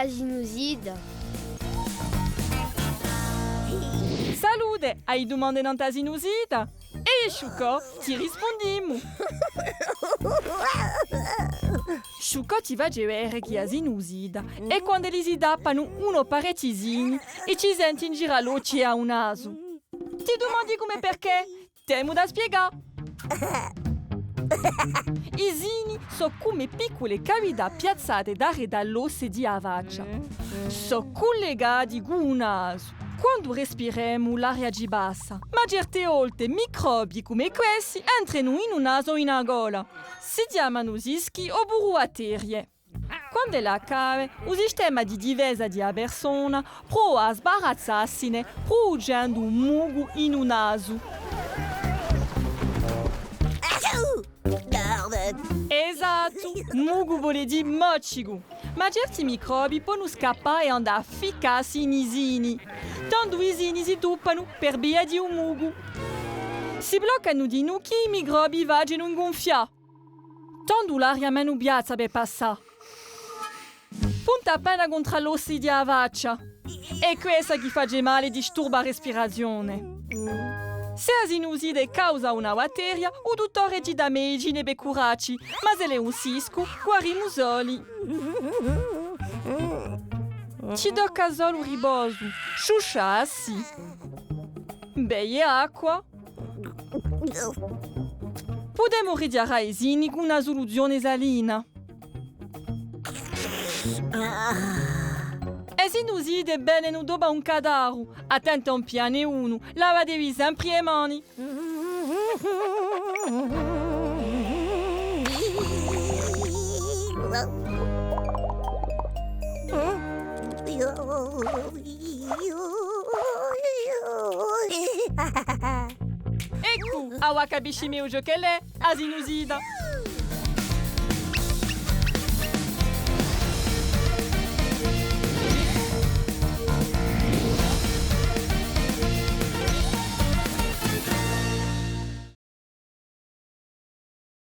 asinuside? Salude, hai domande non asinusida? E Sciucco, ti rispondiamo. Sciucco ti va a vedere chi asinusida e quando li si dappano uno parecchini e ci senti in giraloci a un naso. Ti domandi come perché? Temo da spiegare. I zini sono come piccole cavità piazzate dall'osso di avaccia. Sono collegati con un naso. Quando respiriamo l'aria ci bassa, ma certe volte microbi come questi entrano in un naso o in una gola. Si chiamano ischi o burroaterie. Quando la cave, il sistema di difesa della persona prova a sbarazzarsene producendo un muco in un naso. Esatto, muco vuol dire moccico. Ma certi microbi possono scappare e andare a ficcarsi in isini. Tanto i isini si tuppano per via di un muco. Si bloccano di nucchi e i microbi vanno in gonfiare. Tanto l'aria meno piazza per passare. Punta appena contro l'osso di avaccia. E questa che fa male e disturba la respirazione. Se la sinusite causa una batteria, il dottore ti dà medicine per curarci, ma se le un cisco, guarimo soli. Ti tocca solo un riposo, sciusciarsi. Beie acqua. Potremmo ridare i sini con una soluzione salina. E sinusite bene non dopo un cadavere. Attento a un piano uno, lavatevi sempre le mani. Ecco, awa capisci meglio che lei, a sinusita.